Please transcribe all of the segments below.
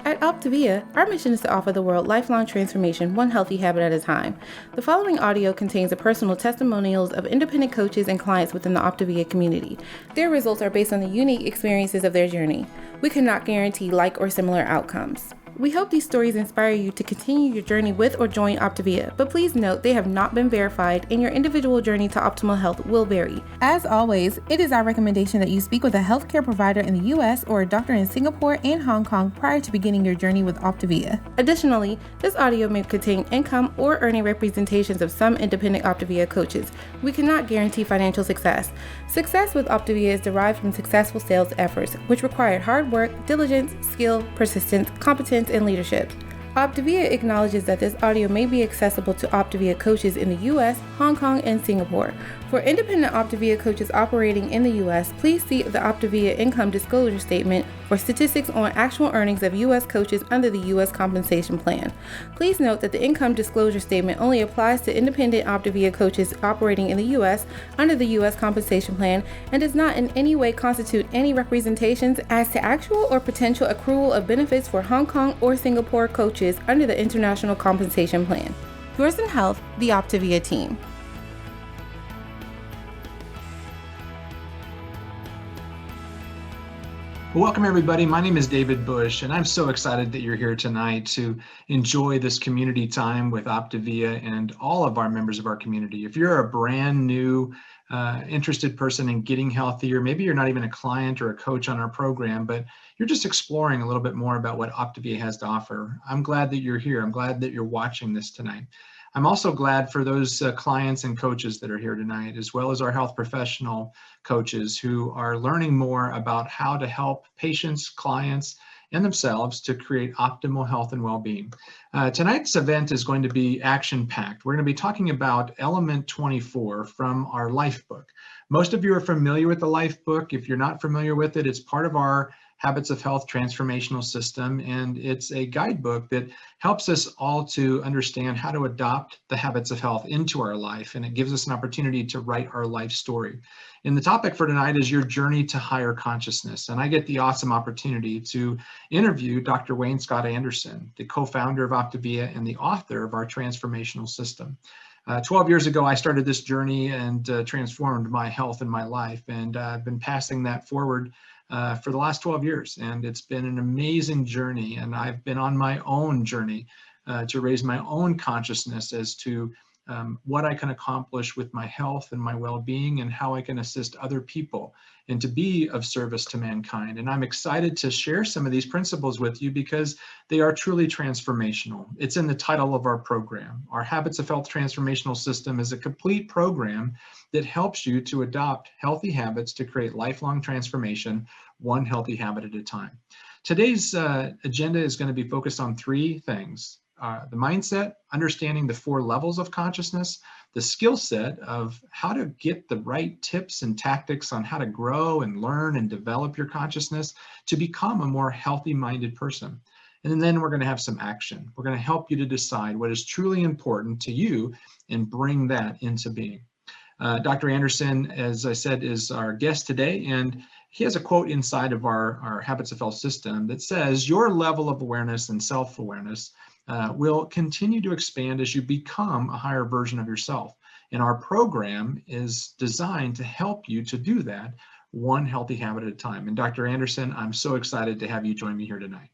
At Optavia, our mission is to offer the world lifelong transformation, one healthy habit at a time. The following audio contains the personal testimonials of independent coaches and clients within the Optavia community. Their results are based on the unique experiences of their journey. We cannot guarantee like or similar outcomes. We hope these stories inspire you to continue your journey with or join Optavia, but please note they have not been verified and your individual journey to optimal health will vary. As always, it is our recommendation that you speak with a healthcare provider in the US or a doctor in Singapore and Hong Kong prior to beginning your journey with Optavia. Additionally, this audio may contain income or earning representations of some independent Optavia coaches. We cannot guarantee financial success. Success with Optavia is derived from successful sales efforts, which require hard work, diligence, skill, persistence, competence, and leadership. Optavia acknowledges that this audio may be accessible to Optavia coaches in the US, Hong Kong, and Singapore. For independent Optavia coaches operating in the US, please see the Optavia Income Disclosure Statement for statistics on actual earnings of US coaches under the US Compensation Plan. Please note that the Income Disclosure Statement only applies to independent Optavia coaches operating in the US under the US Compensation Plan and does not in any way constitute any representations as to actual or potential accrual of benefits for Hong Kong or Singapore coaches under the International Compensation Plan. Yours in Health, the Optavia team. Welcome, everybody. My name is David Bush, and I'm so excited that you're here tonight to enjoy this community time with Optavia and all of our members of our community. If you're a brand new interested person in getting healthier, maybe you're not even a client or a coach on our program, but you're just exploring a little bit more about what Optavia has to offer, I'm glad that you're here. I'm glad that you're watching this tonight. I'm also glad for those clients and coaches that are here tonight, as well as our health professional coaches who are learning more about how to help patients, clients, and themselves to create optimal health and well-being. Tonight's event is going to be action-packed. We're going to be talking about Element 24 from our Life Book. Most of you are familiar with the Life Book. If you're not familiar with it, it's part of our Habits of Health transformational system, and it's a guidebook that helps us all to understand how to adopt the habits of health into our life, and it gives us an opportunity to write our life story. And the topic for tonight is your journey to higher consciousness, and I get the awesome opportunity to interview Dr. Wayne Scott Anderson, the co-founder of Optavia and the author of our transformational system. 12 years ago, I started this journey and transformed my health and my life, and I've been passing that forward for the last 12 years, and it's been an amazing journey, and I've been on my own journey to raise my own consciousness as to what I can accomplish with my health and my well-being and how I can assist other people and to be of service to mankind. And I'm excited to share some of these principles with you because they are truly transformational. It's in the title of our program. Our Habits of Health Transformational System is a complete program that helps you to adopt healthy habits to create lifelong transformation, one healthy habit at a time. Today's agenda is going to be focused on three things. The mindset, understanding the 4 levels of consciousness, the skill set of how to get the right tips and tactics on how to grow and learn and develop your consciousness to become a more healthy-minded person. And then we're going to have some action. We're going to help you to decide what is truly important to you and bring that into being. Dr. Anderson, as I said, is our guest today, and he has a quote inside of our Habits of Health system that says, your level of awareness and self-awareness will continue to expand as you become a higher version of yourself. And our program is designed to help you to do that one healthy habit at a time. And Dr. Anderson, I'm so excited to have you join me here tonight.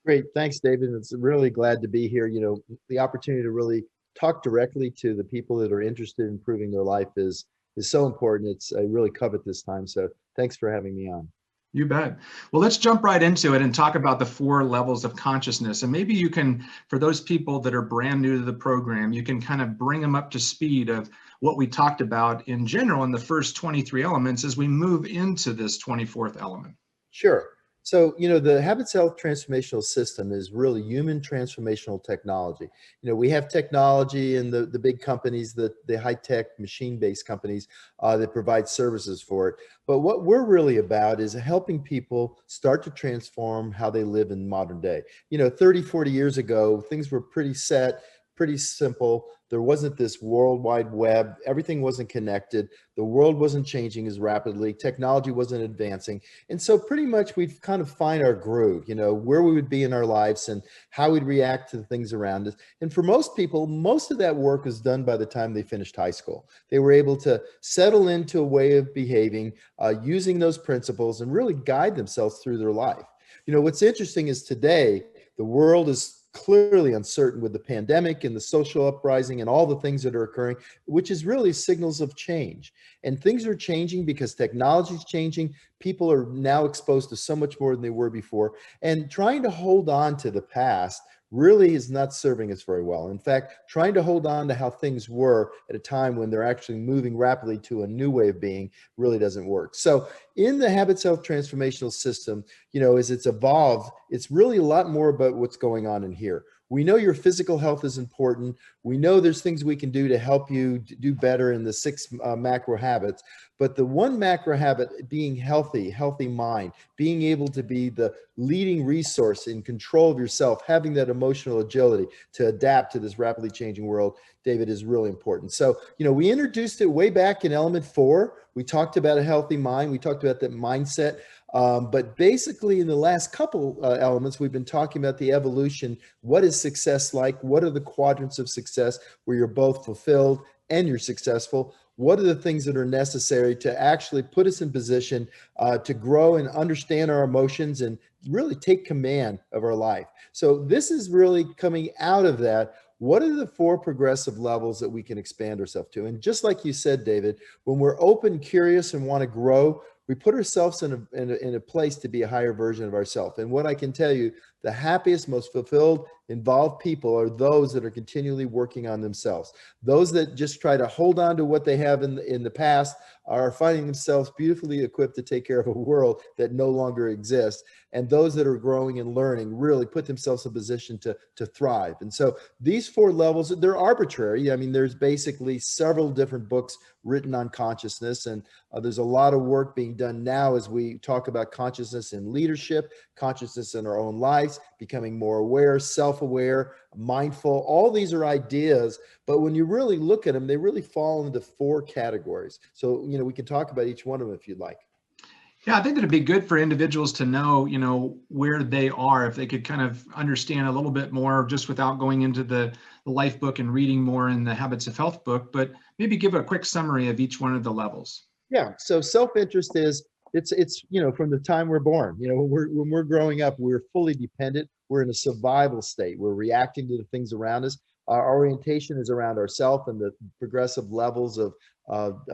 Great. Thanks, David. It's really glad to be here. You know, the opportunity to really talk directly to the people that are interested in improving their life is so important. I really covet this time. So thanks for having me on. You bet. Well, let's jump right into it and talk about the 4 levels of consciousness. And maybe you can, for those people that are brand new to the program, you can kind of bring them up to speed of what we talked about in general in the first 23 elements as we move into this 24th element. Sure. So, you know, the Habits Health Transformational System is really human transformational technology. You know, we have technology in the big companies, the high-tech machine-based companies that provide services for it. But what we're really about is helping people start to transform how they live in modern day. You know, 30, 40 years ago, things were pretty set, pretty simple. There wasn't this World Wide Web. Everything wasn't connected. The world wasn't changing as rapidly. Technology wasn't advancing. And so pretty much we'd kind of find our groove, where we would be in our lives and how we'd react to the things around us. And for most people, most of that work was done by the time they finished high school. They were able to settle into a way of behaving, using those principles and really guide themselves through their life. What's interesting is today, the world is clearly uncertain with the pandemic and the social uprising and all the things that are occurring, which is really signals of change. And things are changing because technology is changing. People are now exposed to so much more than they were before. And trying to hold on to the past really is not serving us very well. In fact, trying to hold on to how things were at a time when they're actually moving rapidly to a new way of being really doesn't work. So in the Habits Health Transformational System, as it's evolved, it's really a lot more about what's going on in here. We know your physical health is important. We know there's things we can do to help you do better in the 6 macro habits. But the one macro habit being healthy mind, being able to be the leading resource in control of yourself, having that emotional agility to adapt to this rapidly changing world, David, is really important. So, we introduced it way back in element 4. We talked about a healthy mind. We talked about that mindset. But basically in the last couple elements, we've been talking about the evolution. What is success like? What are the quadrants of success where you're both fulfilled and you're successful? What are the things that are necessary to actually put us in position to grow and understand our emotions and really take command of our life? So this is really coming out of that. What are the 4 progressive levels that we can expand ourselves to? And just like you said, David, when we're open, curious, and want to grow, we put ourselves in a place to be a higher version of ourselves. And what I can tell you, the happiest, most fulfilled, involved people are those that are continually working on themselves. Those that just try to hold on to what they have in the past are finding themselves beautifully equipped to take care of a world that no longer exists. And those that are growing and learning really put themselves in a position to thrive. And so these 4 levels, they're arbitrary. I mean, there's basically several different books written on consciousness. And there's a lot of work being done now as we talk about consciousness in leadership, consciousness in our own lives, becoming more aware, self-aware, mindful. All these are ideas, but when you really look at them, they really fall into 4 categories. So, we can talk about each one of them if you'd like. Yeah, I think that'd be good for individuals to know, where they are, if they could kind of understand a little bit more just without going into the life book and reading more in the Habits of Health book, but maybe give a quick summary of each one of the levels. Yeah. So self-interest is it's from the time we're born, when we're growing up, we're fully dependent. We're in a survival state. We're reacting to the things around us. Our orientation is around ourself, and the progressive levels of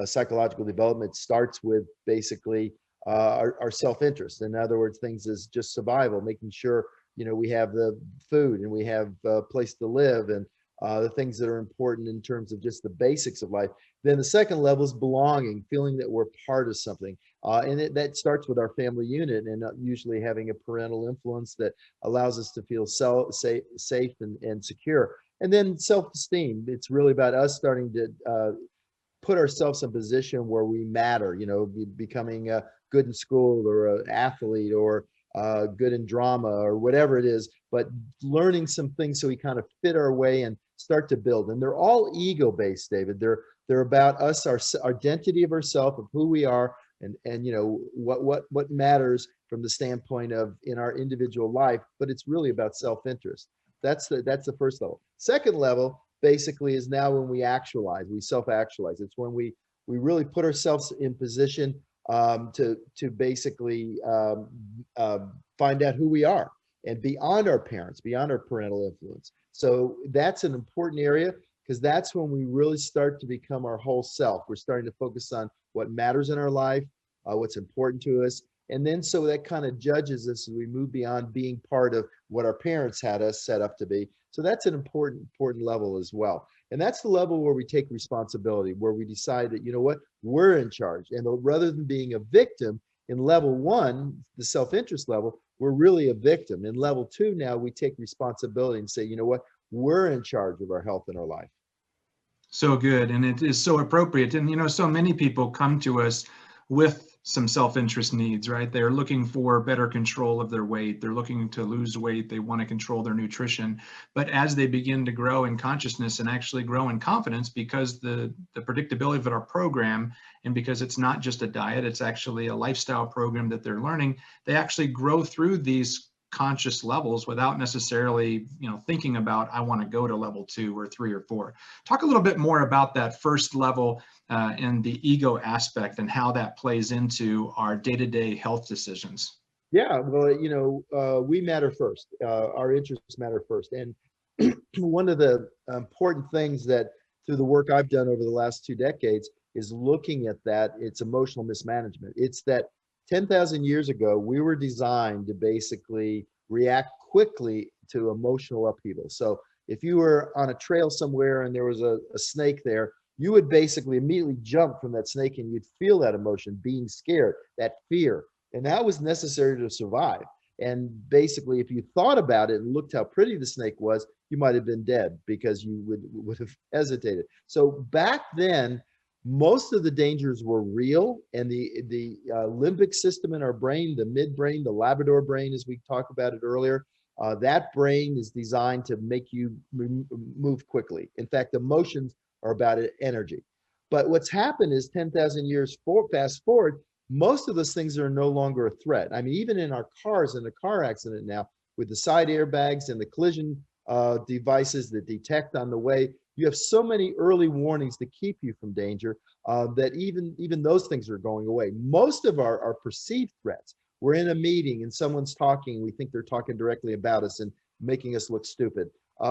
psychological development starts with basically our self-interest. In other words, things is just survival, making sure, we have the food and we have a place to live and the things that are important in terms of just the basics of life. Then the second level is belonging, feeling that we're part of something. And that starts with our family unit and usually having a parental influence that allows us to feel safe and secure. And then self-esteem. It's really about us starting to put ourselves in a position where we matter, becoming good in school or an athlete or good in drama or whatever it is, but learning some things so we kind of fit our way and start to build. And they're all ego-based, David. They're about us, our identity of ourselves, of who we are, and what matters from the standpoint of in our individual life, but it's really about self-interest. That's the first level. Second level basically is now when we self-actualize. It's when we really put ourselves in position to basically find out who we are and beyond our parents, beyond our parental influence. So that's an important area because that's when we really start to become our whole self. We're starting to focus on what matters in our life, what's important to us. And then so that kind of judges us as we move beyond being part of what our parents had us set up to be. So that's an important level as well. And that's the level where we take responsibility, where we decide that, we're in charge. And rather than being a victim in level 1, the self-interest level, we're really a victim. In level 2, now we take responsibility and say, we're in charge of our health and our life. So good. And it is so appropriate. And, so many people come to us with some self-interest needs, right? They're looking for better control of their weight. They're looking to lose weight. They want to control their nutrition. But as they begin to grow in consciousness and actually grow in confidence, because the predictability of our program, and because it's not just a diet, it's actually a lifestyle program that they're learning, they actually grow through these conscious levels without necessarily, thinking about, I want to go to level 2 or 3 or 4. Talk a little bit more about that first level and the ego aspect and how that plays into our day-to-day health decisions. Yeah, well, we matter first. Our interests matter first. And one of the important things that through the work I've done over the last 2 decades is looking at that, it's emotional mismanagement. It's that 10,000 years ago, we were designed to basically react quickly to emotional upheaval. So if you were on a trail somewhere and there was a snake there, you would basically immediately jump from that snake and you'd feel that emotion, being scared, that fear. And that was necessary to survive. And basically, if you thought about it and looked how pretty the snake was, you might have been dead because you would have hesitated. So back then, most of the dangers were real, and the limbic system in our brain, the midbrain, the Labrador brain, as we talked about it earlier, that brain is designed to make you move quickly. In fact, emotions are about energy. But what's happened is 10,000 years fast forward, most of those things are no longer a threat. I mean, even in our cars, in a car accident now, with the side airbags and the collision devices that detect on the way, you have so many early warnings to keep you from danger that even those things are going away. Most of our perceived threats, we're in a meeting and someone's talking, we think they're talking directly about us and making us look stupid.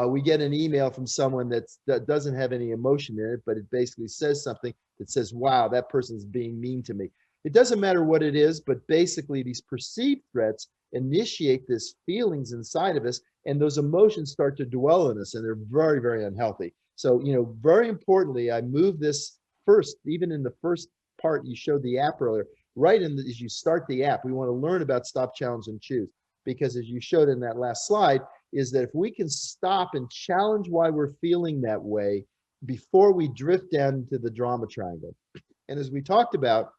We get an email from someone that doesn't have any emotion in it, but it basically says something that says, wow, that person's being mean to me. It doesn't matter what it is, but basically these perceived threats initiate these feelings inside of us, and those emotions start to dwell in us, and they're very, very unhealthy. So, very importantly, I moved this first, even in the first part, you showed the app earlier, right as you start the app, we want to learn about Stop, Challenge, and Choose. Because as you showed in that last slide, is that if we can stop and challenge why we're feeling that way before we drift down into the drama triangle. And as we talked about,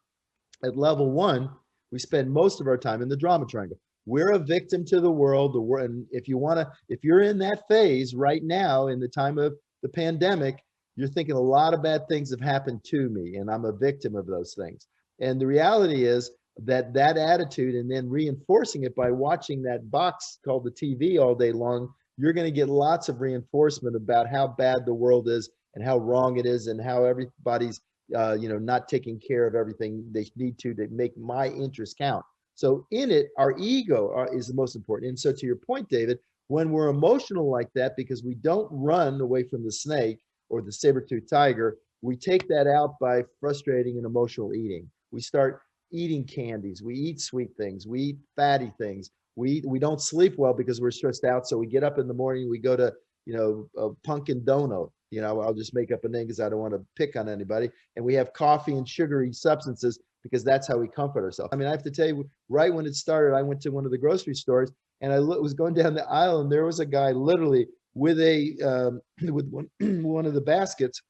at level 1, we spend most of our time in the drama triangle. We're a victim to the world. And if you're in that phase right now in the time of the pandemic, you're thinking a lot of bad things have happened to me and I'm a victim of those things. And the reality is that attitude, and then reinforcing it by watching that box called the TV all day long, you're going to get lots of reinforcement about how bad the world is and how wrong it is and how everybody's not taking care of everything they need to make my interest count. So in it, our ego is the most important. And so to your point, David, when we're emotional like that, because we don't run away from the snake or the saber-toothed tiger, we take that out by frustrating and emotional eating. We start eating candies, we eat sweet things, we eat fatty things. We don't sleep well because we're stressed out. So we get up in the morning, we go to, a Pumpkin Donut. I'll just make up a name because I don't want to pick on anybody. And we have coffee and sugary substances because that's how we comfort ourselves. I mean, I have to tell you, right when it started, I went to one of the grocery stores and I was going down the aisle and there was a guy literally with with one of the baskets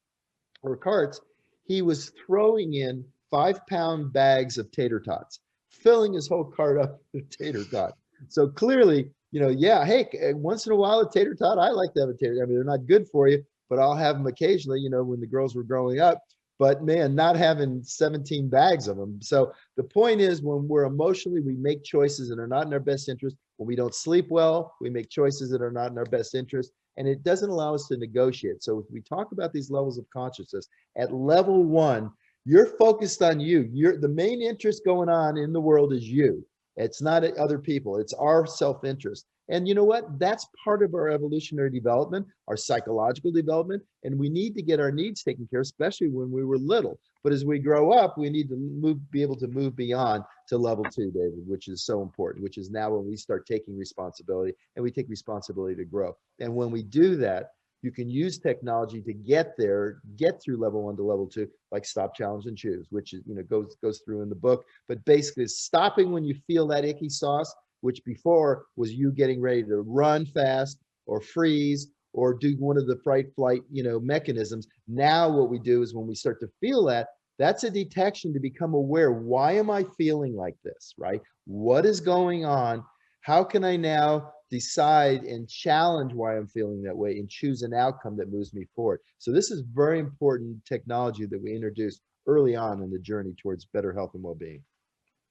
or carts. He was throwing in 5-pound bags of tater tots, filling his whole cart up with tater tots. So clearly, hey, once in a while a tater tot, I like to have a tater. I mean, they're not good for you, but I'll have them occasionally, when the girls were growing up. But man, not having 17 bags of them. So the point is, when we're emotionally, we make choices that are not in our best interest. When we don't sleep well, we make choices that are not in our best interest. And it doesn't allow us to negotiate. So if we talk about these levels of consciousness, at level 1, you're focused on you. The main interest going on in the world is you. It's not other people. It's our self-interest. And you know what? That's part of our evolutionary development, our psychological development, and we need to get our needs taken care of, especially when we were little. But as we grow up, we need to be able to move beyond to level 2, David, which is so important, which is now when we start taking responsibility, and we take responsibility to grow. And when we do that, you can use technology to get there, get through level 1 to level 2, like Stop, Challenge, and Choose, which is, goes through in the book. But basically, stopping when you feel that icky sauce, which before was you getting ready to run fast or freeze or do one of the fight flight, mechanisms. Now what we do is when we start to feel that, That's a detection to become aware. Why am I feeling like this, right? What is going on? How can I now decide and challenge why I'm feeling that way and choose an outcome that moves me forward? So this is very important technology that we introduced early on in the journey towards better health and well-being.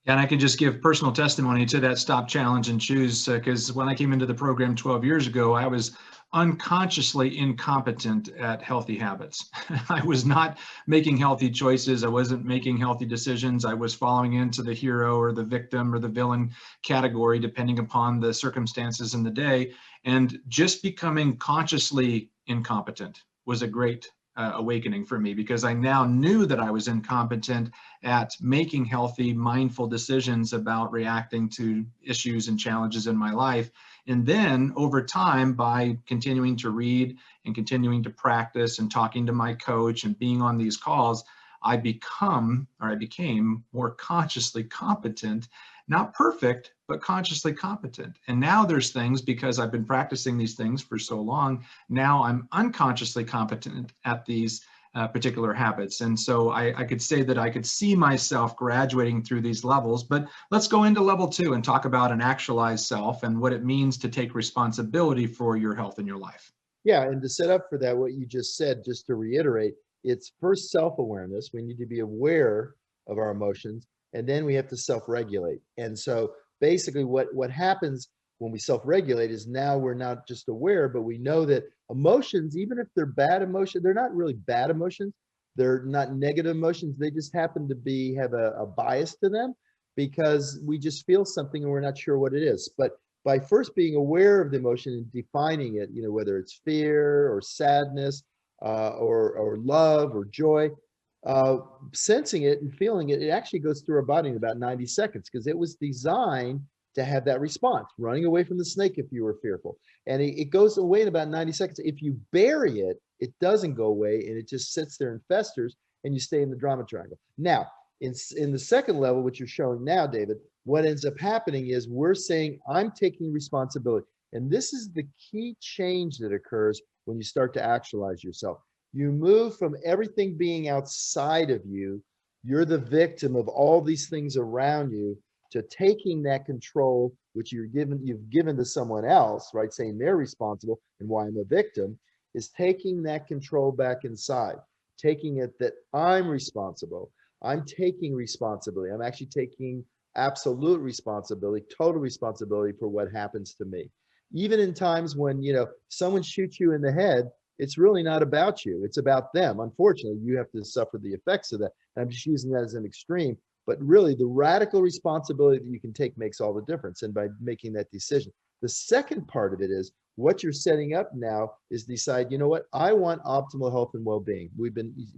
And I can just give personal testimony to that stop, challenge, and choose, because when I came into the program 12 years ago, I was unconsciously incompetent at healthy habits. I was not making healthy choices. I wasn't making healthy decisions. I was falling into the hero or the victim or the villain category, depending upon the circumstances in the day. And just becoming consciously incompetent was a great awakening for me, because I now knew that I was incompetent at making healthy, mindful decisions about reacting to issues and challenges in my life. And then over time, by continuing to read and continuing to practice and talking to my coach and being on these calls, I became more consciously competent, not perfect, but consciously competent. And now there's things, because I've been practicing these things for so long, now I'm unconsciously competent at these particular habits. And so I could say that I could see myself graduating through these levels. But let's go into level 2 and talk about an actualized self and what it means to take responsibility for your health in your life. Yeah, and to set up for that, what you just said, just to reiterate, it's first self-awareness. We need to be aware of our emotions, and then we have to self-regulate. And so basically what happens when we self-regulate is now we're not just aware, but we know that emotions, even if they're bad emotions, they're not really bad emotions. They're not negative emotions. They just happen to have a bias to them because we just feel something and we're not sure what it is. But by first being aware of the emotion and defining it, whether it's fear or sadness, or love or joy, sensing it and feeling it, it actually goes through our body in about 90 seconds because it was designed to have that response, running away from the snake if you were fearful. And it goes away in about 90 seconds. If you bury it, it doesn't go away and it just sits there and festers and you stay in the drama triangle. Now, in the second level, which you're showing now, David, what ends up happening is we're saying, I'm taking responsibility. And this is the key change that occurs when you start to actualize yourself. You move from everything being outside of you, you're the victim of all these things around you, to taking that control, which you've given to someone else, right? Saying they're responsible and why I'm a victim, is taking that control back inside, taking it that I'm responsible. I'm taking responsibility. I'm actually taking absolute responsibility, total responsibility for what happens to me. Even in times when, someone shoots you in the head, it's really not about you. It's about them. Unfortunately, you have to suffer the effects of that. And I'm just using that as an extreme, but really the radical responsibility that you can take makes all the difference. And by making that decision, the second part of it is what you're setting up now is decide, what, I want optimal health and well-being. We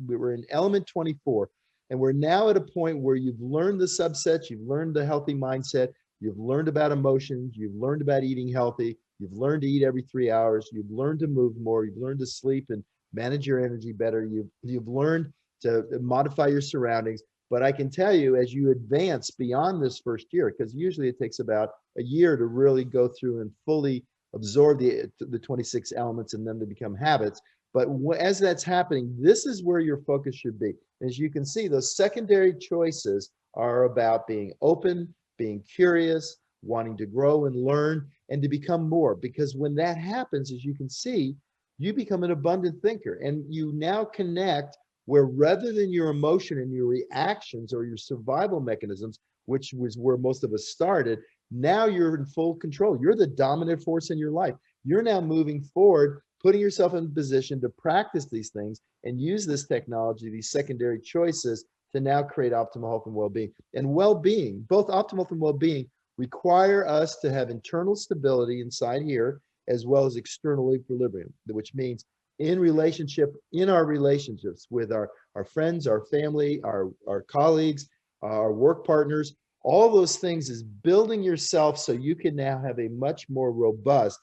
were in element 24. And we're now at a point where you've learned the subsets, you've learned the healthy mindset, you've learned about emotions, you've learned about eating healthy, you've learned to eat every 3 hours, you've learned to move more, you've learned to sleep and manage your energy better, you've learned to modify your surroundings. But I can tell you, as you advance beyond this first year, because usually it takes about a year to really go through and fully absorb the 26 elements and then to become habits. But as that's happening, this is where your focus should be. As you can see, those secondary choices are about being open, being curious, wanting to grow and learn, and to become more. Because when that happens, as you can see, you become an abundant thinker. And you now connect where, rather than your emotion and your reactions or your survival mechanisms, which was where most of us started, now you're in full control. You're the dominant force in your life. You're now moving forward, putting yourself in a position to practice these things and use this technology, these secondary choices, to now create optimal health and well-being. And well-being, both optimal health and well-being, require us to have internal stability inside here, as well as external equilibrium, which means in our relationships with our friends, our family, our colleagues, our work partners, all those things is building yourself so you can now have a much more robust,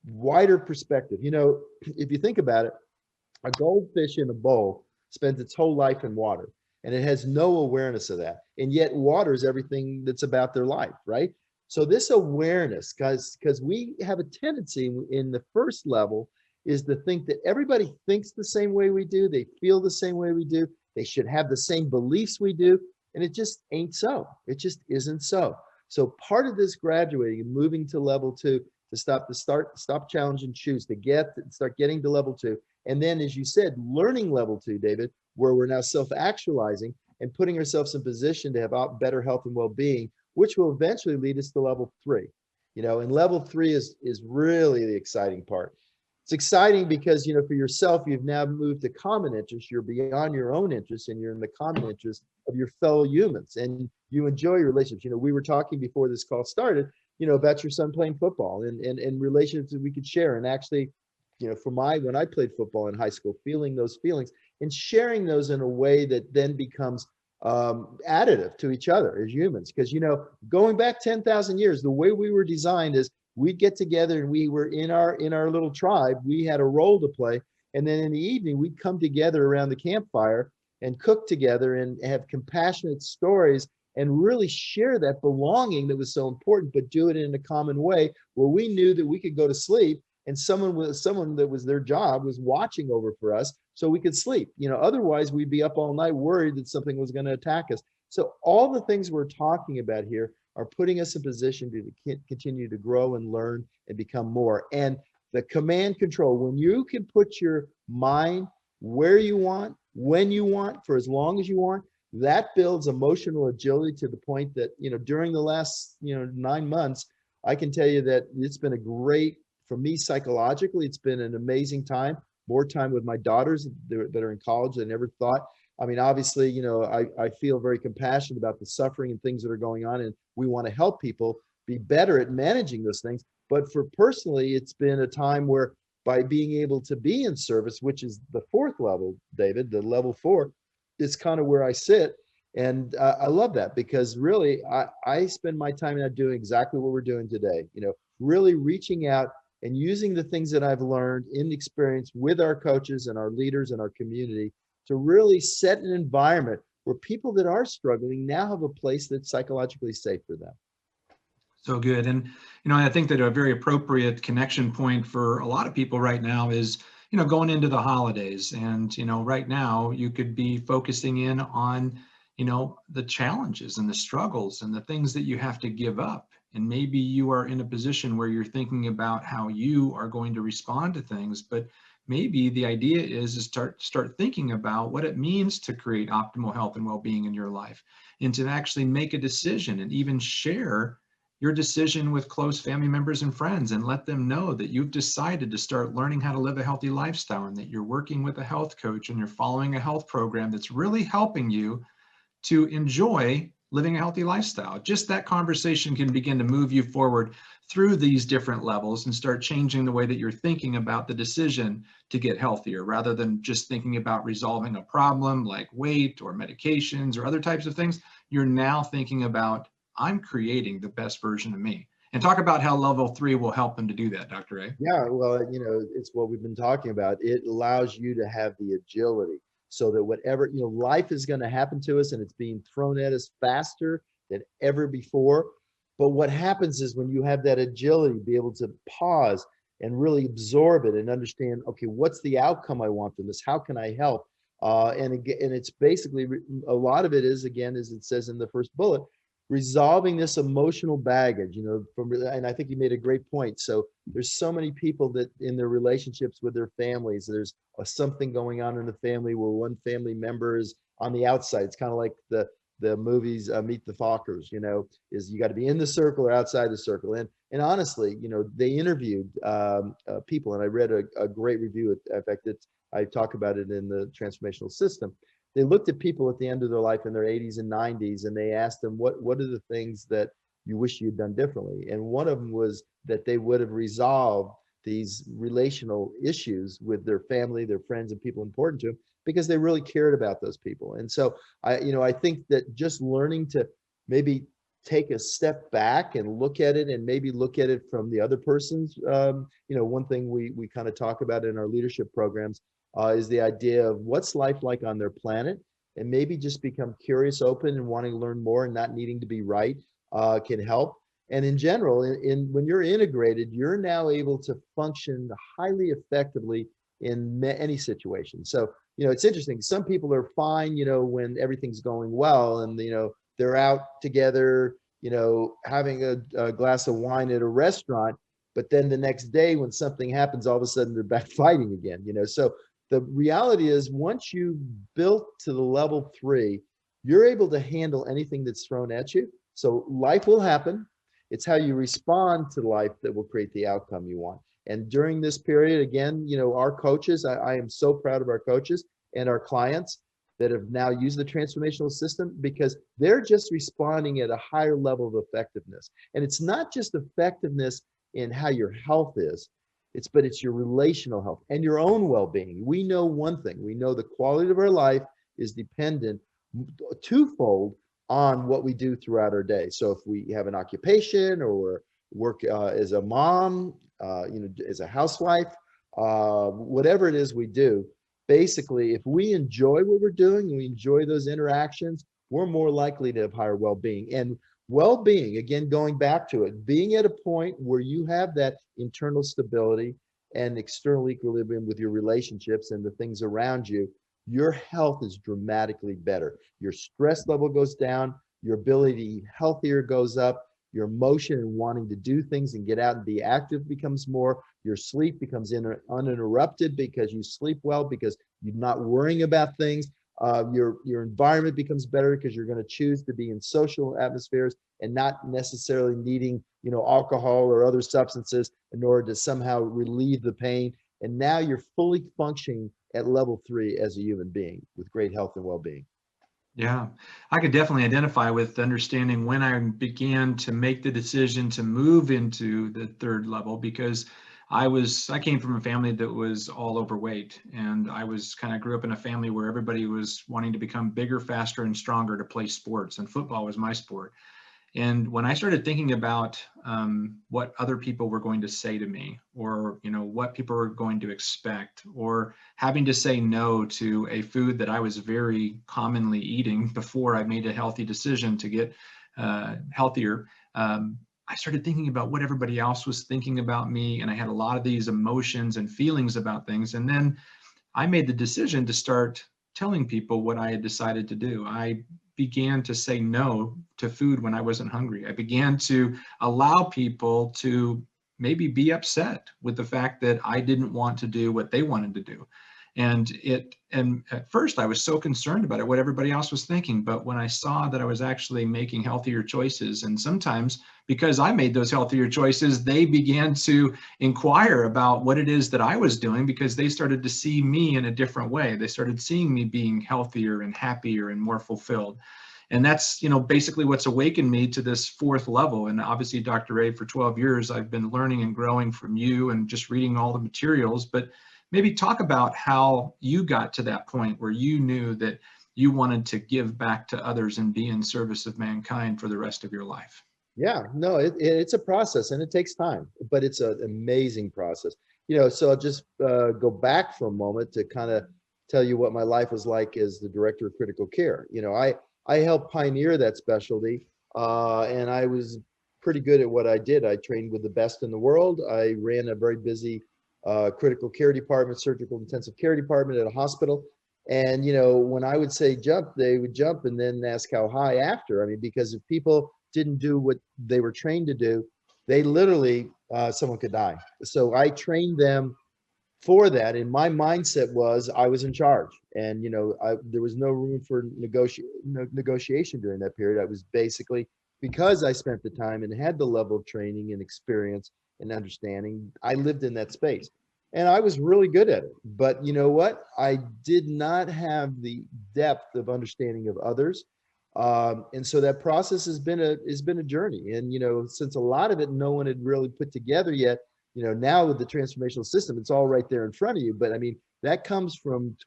wider perspective. If you think about it, a goldfish in a bowl spends its whole life in water and it has no awareness of that. And yet water is everything that's about their life, right? So this awareness, because we have a tendency in the first level is to think that everybody thinks the same way we do, they feel the same way we do, They should have the same beliefs we do. And it just ain't so. It just isn't so. So part of this graduating and moving to level 2 to stop challenge and choose start getting to level 2. And then, as you said, learning level 2, David, where we're now self-actualizing and putting ourselves in position to have better health and well-being, which will eventually lead us to level 3. And level 3 is really the exciting part. It's exciting because, for yourself, you've now moved to common interest. You're beyond your own interests and you're in the common interest of your fellow humans, and you enjoy your relationships. We were talking before this call started, about your son playing football and relationships that we could share. And actually, when I played football in high school, feeling those feelings and sharing those in a way that then becomes additive to each other as humans. Because, going back 10,000 years, the way we were designed is we'd get together and we were in our little tribe. We had a role to play. And then in the evening, we'd come together around the campfire and cook together and have compassionate stories and really share that belonging that was so important, but do it in a common way where we knew that we could go to sleep and someone that was their job was watching over for us so we could sleep. Otherwise we'd be up all night worried that something was going to attack us. So all the things we're talking about here are putting us in position to continue to grow and learn and become more. And the command control, when you can put your mind where you want, when you want, for as long as you want, that builds emotional agility to the point that, during the last, 9 months, I can tell you that it's been for me psychologically, it's been an amazing time, more time with my daughters that are in college than I never thought. I mean, obviously, I feel very compassionate about the suffering and things that are going on, and we want to help people be better at managing those things. But for personally, it's been a time where by being able to be in service, which is the 4th level, David, the level 4, is kind of where I sit. And I love that because really I spend my time now doing exactly what we're doing today, really reaching out and using the things that I've learned in experience with our coaches and our leaders and our community to really set an environment where people that are struggling now have a place that's psychologically safe for them. So good. And, I think that a very appropriate connection point for a lot of people right now is, going into the holidays. And, right now you could be focusing in on, the challenges and the struggles and the things that you have to give up. And maybe you are in a position where you're thinking about how you are going to respond to things, but maybe the idea is to start thinking about what it means to create optimal health and well-being in your life, and to actually make a decision and even share your decision with close family members and friends and let them know that you've decided to start learning how to live a healthy lifestyle and that you're working with a health coach and you're following a health program that's really helping you to enjoy living a healthy lifestyle. Just that conversation can begin to move you forward through these different levels and start changing the way that you're thinking about the decision to get healthier, rather than just thinking about resolving a problem like weight or medications or other types of things. You're now thinking about, I'm creating the best version of me. And talk about how level 3 will help them to do that, Dr. A. Yeah, well, it's what we've been talking about. It allows you to have the agility so that whatever, life is going to happen to us and it's being thrown at us faster than ever before. But what happens is when you have that agility, be able to pause and really absorb it and understand, okay, what's the outcome I want from this? How can I help? And it's basically, a lot of it is, again, as it says in the first bullet, resolving this emotional baggage, and I think you made a great point. So there's so many people that in their relationships with their families, there's something going on in the family where one family member is on the outside. It's kind of like the movies, Meet the Fockers, is you got to be in the circle or outside the circle. And honestly, they interviewed people, and I read a great review. In fact, I talk about it in the transformational system. They looked at people at the end of their life in their 80s and 90s, and they asked them, what are the things that you wish you'd done differently? And one of them was that they would have resolved these relational issues with their family, their friends, and people important to them because they really cared about those people. And so I think that just learning to maybe take a step back and look at it, and maybe look at it from the other person's, one thing we kind of talk about in our leadership programs is the idea of what's life like on their planet, and maybe just become curious, open, and wanting to learn more and not needing to be right can help. And in general, when you're integrated, you're now able to function highly effectively in any situation. So, it's interesting. Some people are fine, when everything's going well, and they're out together, having a glass of wine at a restaurant, but then the next day when something happens, all of a sudden they're back fighting again. So the reality is, once you built to the level 3, you're able to handle anything that's thrown at you. So life will happen. It's how you respond to life that will create the outcome you want. And during this period, again, our coaches, I am so proud of our coaches and our clients that have now used the transformational system, because they're just responding at a higher level of effectiveness. And it's not just effectiveness in how your health is, but it's your relational health and your own well-being. We know one thing: we know the quality of our life is dependent twofold on what we do throughout our day. So if we have an occupation or work as a mom, as a housewife, whatever it is we do, basically, if we enjoy what we're doing and we enjoy those interactions, we're more likely to have higher well-being. And well-being, again, going back to it, being at a point where you have that internal stability and external equilibrium with your relationships and the things around you, your health is dramatically better. Your stress level goes down, your ability to eat healthier goes up, your motion and wanting to do things and get out and be active becomes more, your sleep becomes uninterrupted because you sleep well, because you're not worrying about things. Your environment becomes better because you're going to choose to be in social atmospheres and not necessarily needing, alcohol or other substances in order to somehow relieve the pain. And now you're fully functioning at level 3 as a human being with great health and well-being. Yeah, I could definitely identify with understanding when I began to make the decision to move into the 3rd level, because I came from a family that was all overweight, and I grew up in a family where everybody was wanting to become bigger, faster, and stronger to play sports, and football was my sport. And when I started thinking about what other people were going to say to me, or what people were going to expect, or having to say no to a food that I was very commonly eating before I made a healthy decision to get healthier, I started thinking about what everybody else was thinking about me, and I had a lot of these emotions and feelings about things. And then I made the decision to start telling people what I had decided to do. I began to say no to food when I wasn't hungry. I began to allow people to maybe be upset with the fact that I didn't want to do what they wanted to do. And at first I was so concerned about it, what everybody else was thinking. But when I saw that I was actually making healthier choices, and sometimes because I made those healthier choices, they began to inquire about what it is that I was doing, because they started to see me in a different way. They started seeing me being healthier and happier and more fulfilled. And that's, basically what's awakened me to this 4th level. And obviously, Dr. Ray, for 12 years, I've been learning and growing from you and just reading all the materials. But maybe talk about how you got to that point where you knew that you wanted to give back to others and be in service of mankind for the rest of your life. Yeah, no, it's a process, and it takes time, but it's an amazing process. So I'll just go back for a moment to kind of tell you what my life was like as the director of critical care. I helped pioneer that specialty, and I was pretty good at what I did. I trained with the best in the world. I ran a very busy critical care department, surgical intensive care department at a hospital. And, when I would say jump, they would jump and then ask how high after. I mean, because if people didn't do what they were trained to do, they literally, someone could die. So I trained them for that. And my mindset was I was in charge, and, there was no room for negotiation during that period. I was basically, because I spent the time and had the level of training and experience and understanding, I lived in that space, and I was really good at it. But you know what? I did not have the depth of understanding of others. And so that process has been a journey. And, since a lot of it, no one had really put together yet, now with the transformational system, it's all right there in front of you. But I mean, that comes from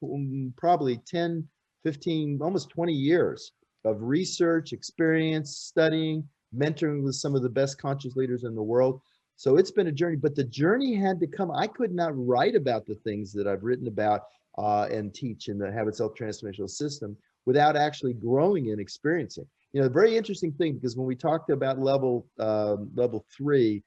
probably 10, 15, almost 20 years of research, experience, studying, mentoring with some of the best conscious leaders in the world. So it's been a journey, but the journey had to come. I could not write about the things that I've written about and teach in the Habits Health Transformational System without actually growing and experiencing. Very interesting thing, because when we talked about level 3,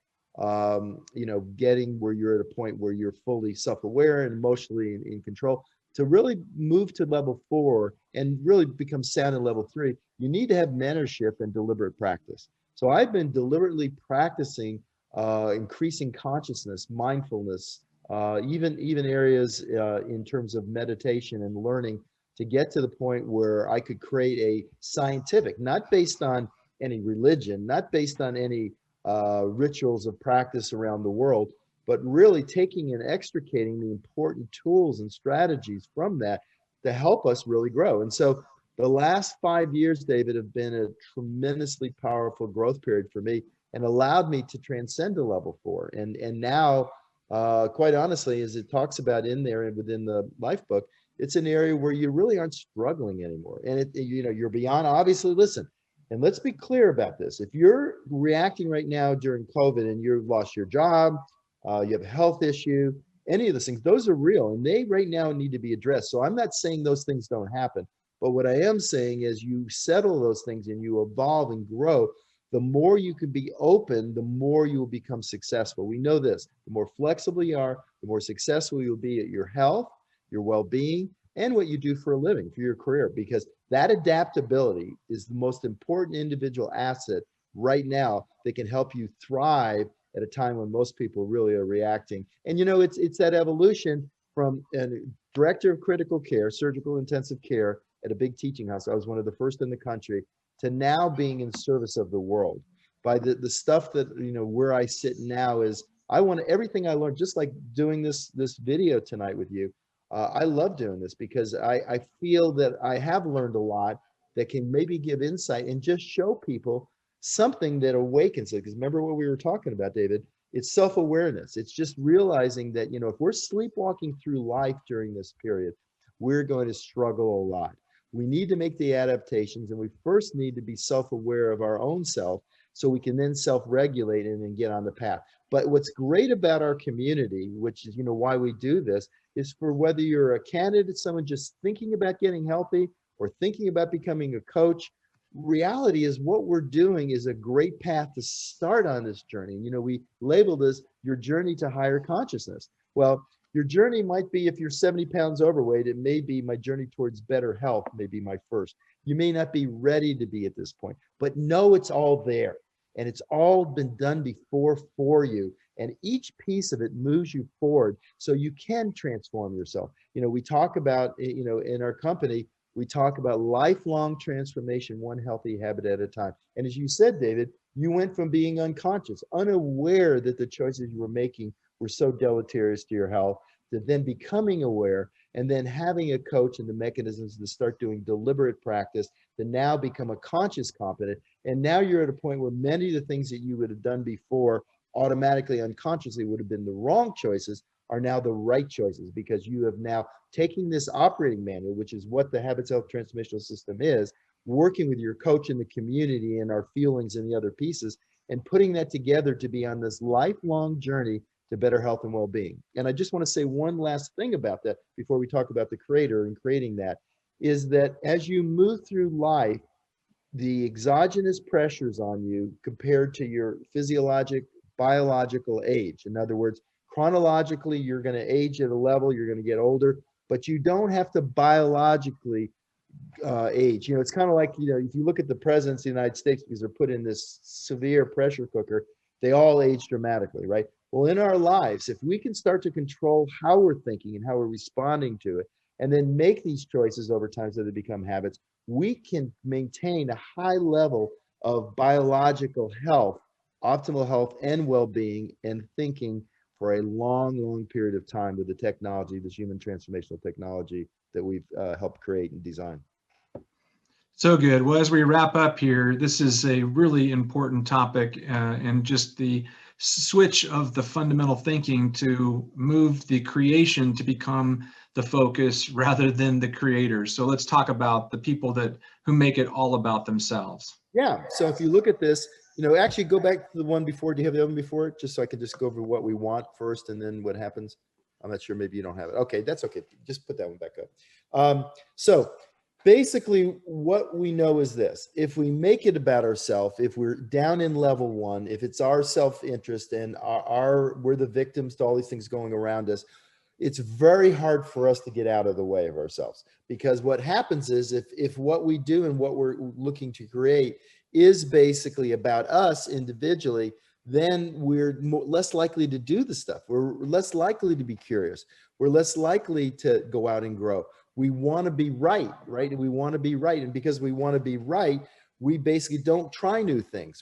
getting where you're at a point where you're fully self-aware and emotionally in control, to really move to level 4 and really become sound in level 3, you need to have mentorship and deliberate practice. So I've been deliberately practicing increasing consciousness, mindfulness, even areas in terms of meditation and learning, to get to the point where I could create a scientific, not based on any religion, not based on any rituals of practice around the world, but really taking and extricating the important tools and strategies from that to help us really grow. And so the last 5 years, David, have been a tremendously powerful growth period for me and allowed me to transcend to level 4. And now, quite honestly, as it talks about in there and within the life book, it's an area where you really aren't struggling anymore. And you're beyond, obviously, listen, and let's be clear about this. If you're reacting right now during COVID and you've lost your job, you have a health issue, any of those things, those are real and they right now need to be addressed. So I'm not saying those things don't happen, but what I am saying is you settle those things and you evolve and grow. The more you can be open, the more you will become successful. We know this, the more flexible you are, the more successful you'll be at your health, your well-being, and what you do for a living, for your career, because that adaptability is the most important individual asset right now that can help you thrive at a time when most people really are reacting. And it's that evolution from a director of critical care, surgical intensive care at a big teaching hospital. I was one of the first in the country, to now being in service of the world. By the stuff that, where I sit now is, I want everything I learned, just like doing this video tonight with you. I love doing this because I feel that I have learned a lot that can maybe give insight and just show people something that awakens it. Because remember what we were talking about, David, it's self-awareness. It's just realizing that, if we're sleepwalking through life during this period, we're going to struggle a lot. We need to make the adaptations, and we first need to be self-aware of our own self so we can then self-regulate and then get on the path. But what's great about our community, which is, why we do this, is for whether you're a candidate, someone just thinking about getting healthy or thinking about becoming a coach, reality is what we're doing is a great path to start on this journey. We label this your journey to higher consciousness. Well, your journey might be, if you're 70 pounds overweight, it may be my journey towards better health, may be my first. You may not be ready to be at this point, but know it's all there. And it's all been done before for you. And each piece of it moves you forward so you can transform yourself. We talk about, in our company, we talk about lifelong transformation, one healthy habit at a time. And as you said, David, you went from being unconscious, unaware that the choices you were making were so deleterious to your health, to then becoming aware and then having a coach and the mechanisms to start doing deliberate practice, to now become a conscious competent. And now you're at a point where many of the things that you would have done before automatically, unconsciously would have been the wrong choices are now the right choices, because you have now taken this operating manual, which is what the Habits Health Transformational System is, working with your coach in the community and our feelings and the other pieces, and putting that together to be on this lifelong journey to better health and well-being. And I just want to say one last thing about that before we talk about the creator and creating that, is that as you move through life, the exogenous pressures on you compared to your physiologic, biological age. In other words, chronologically, you're going to age at a level, you're going to get older, but you don't have to biologically age. It's kind of like, if you look at the presidents of the United States, because they're put in this severe pressure cooker, they all age dramatically, right? Well, in our lives, if we can start to control how we're thinking and how we're responding to it, and then make these choices over time so they become habits, we can maintain a high level of biological health, optimal health and well-being and thinking for a long, long period of time with the technology, this human transformational technology that we've helped create and design. So good. Well, as we wrap up here, this is a really important topic, and just the switch of the fundamental thinking to move the creation to become the focus rather than the creators. So let's talk about the people who make it all about themselves. Yeah. So if you look at this, actually go back to the one before. Do you have the one before? Just so I can just go over what we want first and then what happens. I'm not sure. Maybe you don't have it. Okay, that's okay. Just put that one back up. So basically what we know is this: if we make it about ourselves, if we're down in level 1, if it's our self-interest and we're the victims to all these things going around us, it's very hard for us to get out of the way of ourselves, because what happens is if what we do and what we're looking to create is basically about us individually, then we're less likely to do the stuff. We're less likely to be curious. We're less likely to go out and grow. We want to be right? We want to be right. And because we want to be right, we basically don't try new things.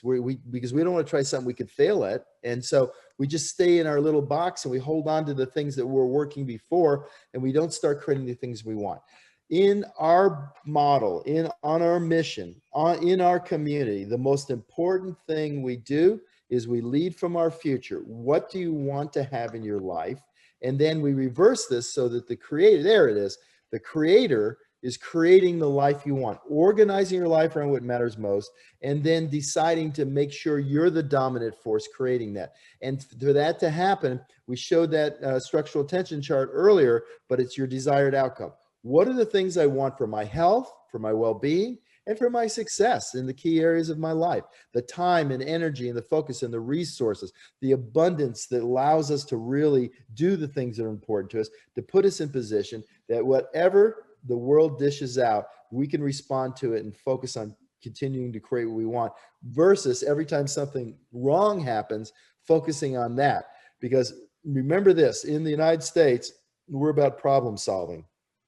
Because we don't want to try something we could fail at. And so we just stay in our little box and we hold on to the things that were working before, and we don't start creating the things we want. In our model, on our mission, in our community, the most important thing we do is we lead from our future. What do you want to have in your life? And then we reverse this so that the creator, there it is, the creator is creating the life you want, organizing your life around what matters most, and then deciding to make sure you're the dominant force creating that. And for that to happen, we showed that structural tension chart earlier, but it's your desired outcome. What are the things I want for my health, for my well-being, and for my success in the key areas of my life? The time and energy and the focus and the resources, the abundance that allows us to really do the things that are important to us, to put us in position that whatever the world dishes out, we can respond to it and focus on continuing to create what we want, versus every time something wrong happens, focusing on that. Because remember this, in the United States, we're about problem solving.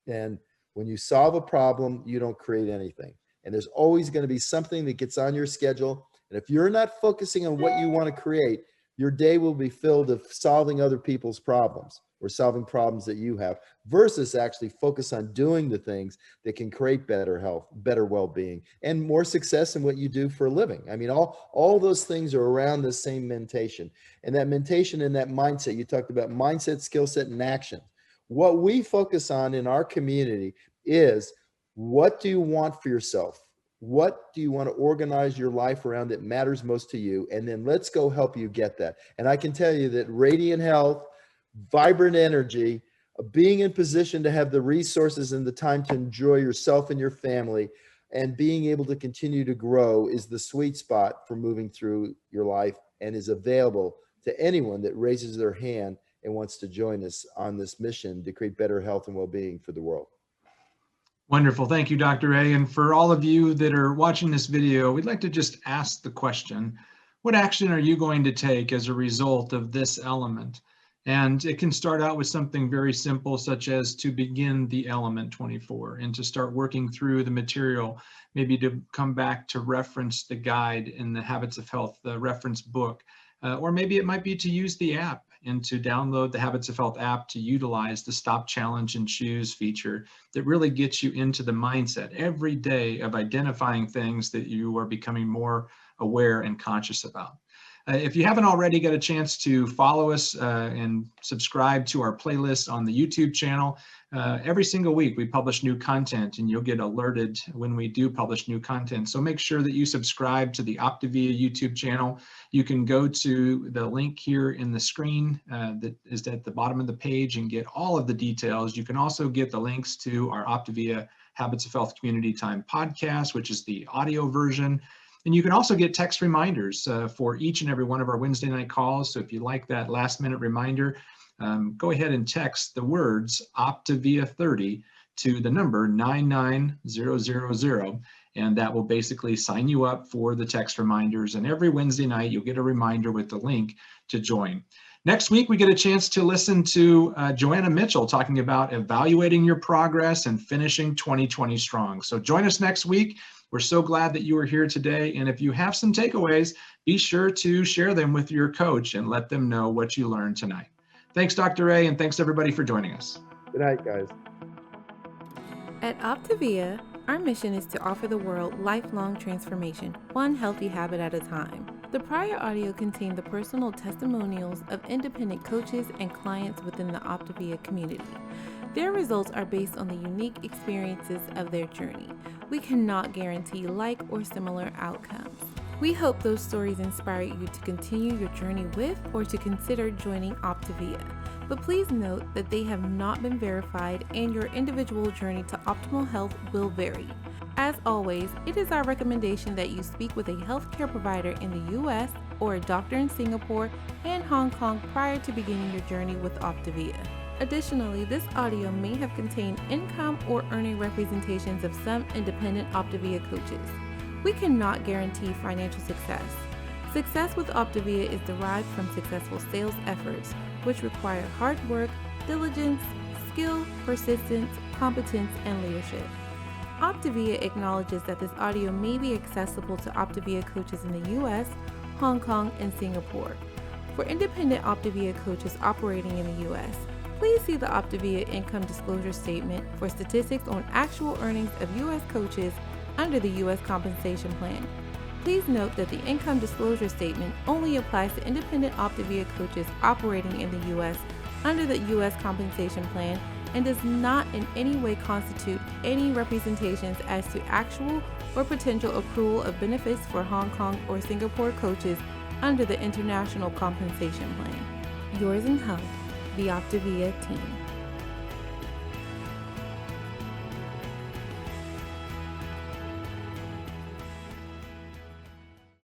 And when you solve a problem, you don't create anything. And there's always going to be something that gets on your schedule. And if you're not focusing on what you want to create, your day will be filled with solving other people's problems or solving problems that you have, versus actually focus on doing the things that can create better health, better well-being, and more success in what you do for a living. I mean, all those things are around the same mentation. And that mentation and that mindset, you talked about mindset, skill set, and action. What we focus on in our community is, what do you want for yourself? What do you want to organize your life around that matters most to you? And then let's go help you get that. And I can tell you that radiant health, vibrant energy, being in position to have the resources and the time to enjoy yourself and your family, and being able to continue to grow is the sweet spot for moving through your life, and is available to anyone that raises their hand and wants to join us on this mission to create better health and well-being for the world. Wonderful. Thank you, Dr. A. And for all of you that are watching this video, we'd like to just ask the question, what action are you going to take as a result of this element? And it can start out with something very simple, such as to begin the element 24 and to start working through the material, maybe to come back to reference the guide in the Habits of Health, the reference book, or maybe it might be to use the app and to download the Habits of Health app to utilize the Stop, Challenge, and Choose feature that really gets you into the mindset every day of identifying things that you are becoming more aware and conscious about. If you haven't already got a chance to follow us and subscribe to our playlist on the YouTube channel, every single week we publish new content, and you'll get alerted when we do publish new content. So make sure that you subscribe to the Optavia YouTube channel. You can go to the link here in the screen that is at the bottom of the page and get all of the details. You can also get the links to our Optavia Habits of Health Community Time podcast, which is the audio version. And you can also get text reminders for each and every one of our Wednesday night calls. So if you like that last minute reminder, go ahead and text the words Optavia 30 to the number 99000. And that will basically sign you up for the text reminders. And every Wednesday night, you'll get a reminder with the link to join. Next week, we get a chance to listen to Joanna Mitchell talking about evaluating your progress and finishing 2020 strong. So join us next week. We're so glad that you are here today. And if you have some takeaways, be sure to share them with your coach and let them know what you learned tonight. Thanks, Dr. A, and thanks everybody for joining us. Good night, guys. At Optavia, our mission is to offer the world lifelong transformation, one healthy habit at a time. The prior audio contained the personal testimonials of independent coaches and clients within the Optavia community. Their results are based on the unique experiences of their journey. We cannot guarantee like or similar outcomes. We hope those stories inspire you to continue your journey with or to consider joining Optavia. But please note that they have not been verified and your individual journey to optimal health will vary. As always, it is our recommendation that you speak with a healthcare provider in the U.S. or a doctor in Singapore and Hong Kong prior to beginning your journey with Optavia. Additionally, this audio may have contained income or earning representations of some independent Optavia coaches. We cannot guarantee financial success. Success with Optavia is derived from successful sales efforts, which require hard work, diligence, skill, persistence, competence, and leadership. Optavia acknowledges that this audio may be accessible to Optavia coaches in the U.S., Hong Kong, and Singapore. For independent Optavia coaches operating in the U.S., please see the Optavia Income Disclosure Statement for statistics on actual earnings of U.S. coaches under the U.S. Compensation Plan. Please note that the Income Disclosure Statement only applies to independent Optavia coaches operating in the U.S. under the U.S. Compensation Plan and does not in any way constitute any representations as to actual or potential accrual of benefits for Hong Kong or Singapore coaches under the International Compensation Plan. Yours in health, the Optavia team.